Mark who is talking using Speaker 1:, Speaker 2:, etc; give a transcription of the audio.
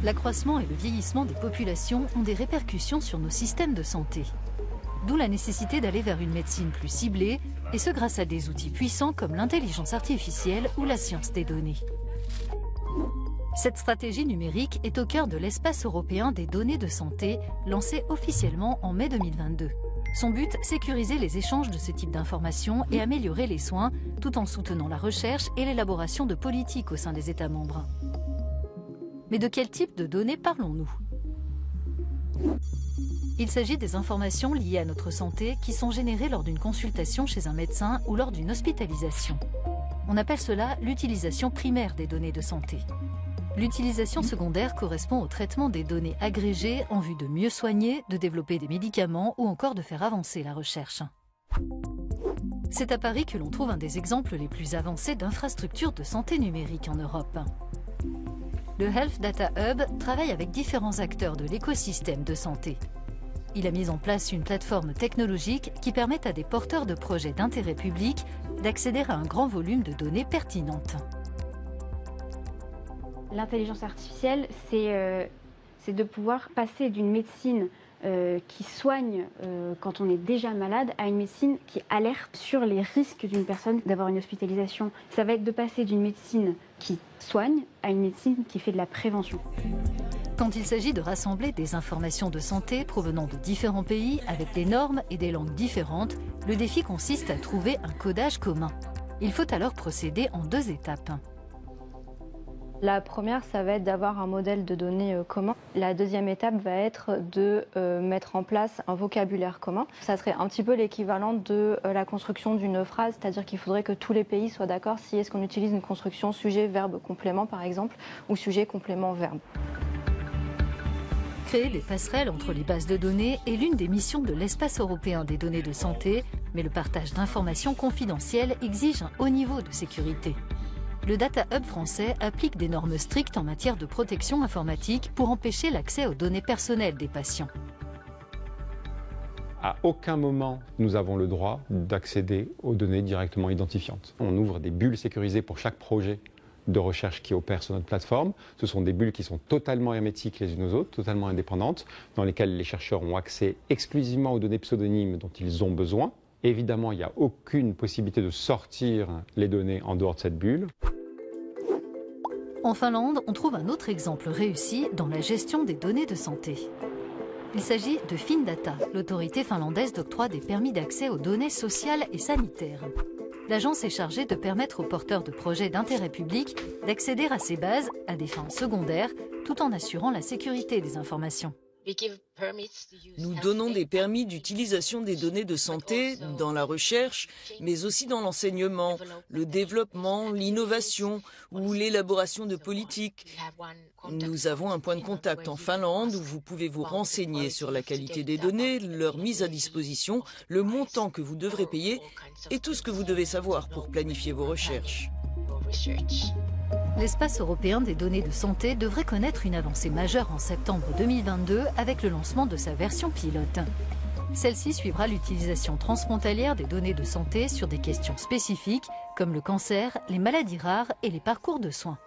Speaker 1: L'accroissement et le vieillissement des populations ont des répercussions sur nos systèmes de santé. D'où la nécessité d'aller vers une médecine plus ciblée, et ce grâce à des outils puissants comme l'intelligence artificielle ou la science des données. Cette stratégie numérique est au cœur de l'espace européen des données de santé, lancé officiellement en mai 2022. Son but, sécuriser les échanges de ce type d'informations et améliorer les soins, tout en soutenant la recherche et l'élaboration de politiques au sein des États membres. Mais de quel type de données parlons-nous ? Il s'agit des informations liées à notre santé qui sont générées lors d'une consultation chez un médecin ou lors d'une hospitalisation. On appelle cela l'utilisation primaire des données de santé. L'utilisation secondaire correspond au traitement des données agrégées en vue de mieux soigner, de développer des médicaments ou encore de faire avancer la recherche. C'est à Paris que l'on trouve un des exemples les plus avancés d'infrastructures de santé numérique en Europe. Le Health Data Hub travaille avec différents acteurs de l'écosystème de santé. Il a mis en place une plateforme technologique qui permet à des porteurs de projets d'intérêt public d'accéder à un grand volume de données pertinentes.
Speaker 2: L'intelligence artificielle, c'est de pouvoir passer d'une médecine qui soigne quand on est déjà malade à une médecine qui alerte sur les risques d'une personne d'avoir une hospitalisation. Ça va être de passer d'une médecine qui soigne à une médecine qui fait de la prévention.
Speaker 1: Quand il s'agit de rassembler des informations de santé provenant de différents pays avec des normes et des langues différentes, le défi consiste à trouver un codage commun. Il faut alors procéder en 2 étapes.
Speaker 3: La première, ça va être d'avoir un modèle de données commun. La deuxième étape va être de mettre en place un vocabulaire commun. Ça serait un petit peu l'équivalent de la construction d'une phrase, c'est-à-dire qu'il faudrait que tous les pays soient d'accord si est-ce qu'on utilise une construction sujet-verbe-complément par exemple, ou sujet-complément-verbe.
Speaker 1: Créer des passerelles entre les bases de données est l'une des missions de l'espace européen des données de santé, mais le partage d'informations confidentielles exige un haut niveau de sécurité. Le Data Hub français applique des normes strictes en matière de protection informatique pour empêcher l'accès aux données personnelles des patients.
Speaker 4: À aucun moment, nous avons le droit d'accéder aux données directement identifiantes. On ouvre des bulles sécurisées pour chaque projet de recherche qui opère sur notre plateforme. Ce sont des bulles qui sont totalement hermétiques les unes aux autres, totalement indépendantes, dans lesquelles les chercheurs ont accès exclusivement aux données pseudonymes dont ils ont besoin. Évidemment, il n'y a aucune possibilité de sortir les données en dehors de cette bulle.
Speaker 1: En Finlande, on trouve un autre exemple réussi dans la gestion des données de santé. Il s'agit de Findata, l'autorité finlandaise d'octroi des permis d'accès aux données sociales et sanitaires. L'agence est chargée de permettre aux porteurs de projets d'intérêt public d'accéder à ces bases à des fins secondaires, tout en assurant la sécurité des informations.
Speaker 5: Nous donnons des permis d'utilisation des données de santé dans la recherche, mais aussi dans l'enseignement, le développement, l'innovation ou l'élaboration de politiques. Nous avons un point de contact en Finlande où vous pouvez vous renseigner sur la qualité des données, leur mise à disposition, le montant que vous devrez payer et tout ce que vous devez savoir pour planifier vos recherches.
Speaker 1: L'espace européen des données de santé devrait connaître une avancée majeure en septembre 2022 avec le lancement de sa version pilote. Celle-ci suivra l'utilisation transfrontalière des données de santé sur des questions spécifiques comme le cancer, les maladies rares et les parcours de soins.